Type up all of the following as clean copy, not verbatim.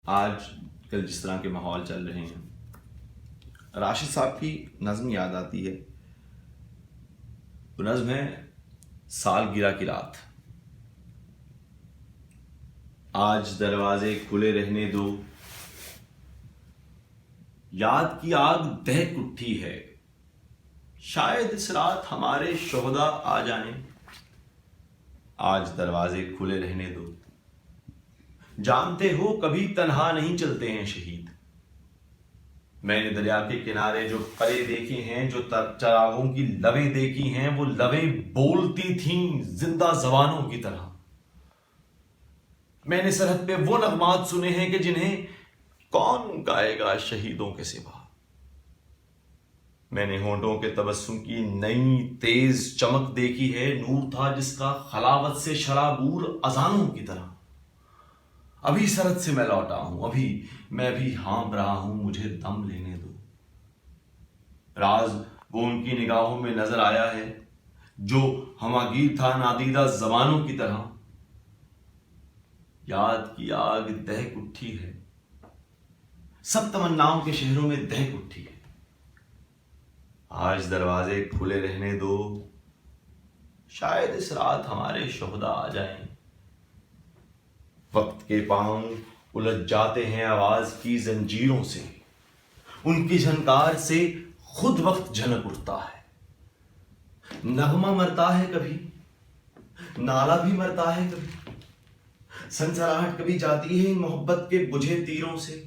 آج کل جس طرح کے ماحول چل رہے ہیں، راشد صاحب کی نظم یاد آتی ہے. وہ نظم ہے سالگرہ کی رات. آج دروازے کھلے رہنے دو، یاد کی آگ دہک اٹھی ہے، شاید اس رات ہمارے شہداء آ جائیں. آج دروازے کھلے رہنے دو. جانتے ہو کبھی تنہا نہیں چلتے ہیں شہید. میں نے دریا کے کنارے جو پرے دیکھے ہیں، جو چراغوں کی لویں دیکھی ہیں، وہ لویں بولتی تھیں زندہ زبانوں کی طرح. میں نے سرحد پہ وہ نغمات سنے ہیں کہ جنہیں کون گائے گا شہیدوں کے سوا. میں نے ہونٹوں کے تبسم کی نئی تیز چمک دیکھی ہے، نور تھا جس کا خلاوت سے شرابور اذانوں کی طرح. ابھی سرحد سے میں لوٹا ہوں، ابھی میں بھی ہانپ رہا ہوں، مجھے دم لینے دو. راز وہ ان کی نگاہوں میں نظر آیا ہے جو ہماگیر تھا نادیدہ زبانوں کی طرح. یاد کی آگ دہک اٹھی ہے، سب تمناؤں کے شہروں میں دہک اٹھی ہے. آج دروازے کھلے رہنے دو، شاید اس رات ہمارے شہداء آ جائیں. وقت کے پاؤں الجھ جاتے ہیں آواز کی زنجیروں سے، ان کی جھنکار سے خود وقت جھنک اٹھتا ہے. نغمہ مرتا ہے کبھی، نالہ بھی مرتا ہے کبھی، سنسراہٹ کبھی جاتی ہے ان محبت کے بجھے تیروں سے.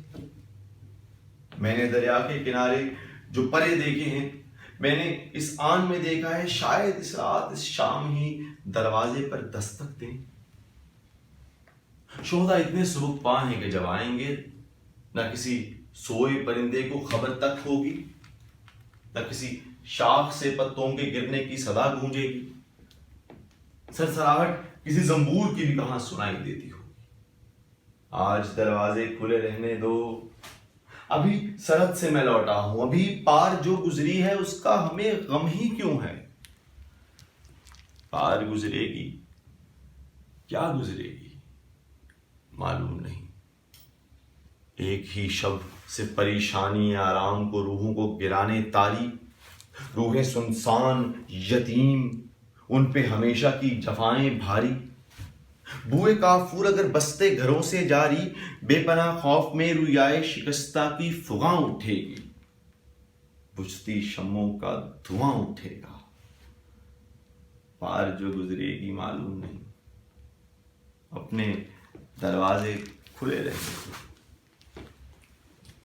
میں نے دریا کے کنارے جو پرے دیکھے ہیں، میں نے اس آن میں دیکھا ہے، شاید اس رات اس شام ہی دروازے پر دستک دیں. شہداء اتنے سبک پا ہیں کہ جب آئیں گے نہ کسی سوئے پرندے کو خبر تک ہوگی، نہ کسی شاخ سے پتوں کے گرنے کی صدا گونجے گی. سرسراہٹ کسی زنبور کی بھی کہاں سنائی دیتی ہوگی. آج دروازے کھلے رہنے دو، ابھی سرحد سے میں لوٹا ہوں، ابھی پار جو گزری ہے اس کا ہمیں غم ہی کیوں ہے. پار گزرے گی، کیا گزرے گی معلوم نہیں. ایک ہی شب سے پریشانی آرام کو روحوں کو گرانے تاری. روحیں سنسان یتیم، ان پہ ہمیشہ کی جفائیں بھاری. بوئے کافور اگر بستے گھروں سے جاری، بے پناہ خوف میں رویائے شکستہ کی فغاں اٹھے گی. بجھتی شمعوں کا دھواں اٹھے گا، پار جو گزرے گی معلوم نہیں. اپنے دروازے کھلے رہنے دو.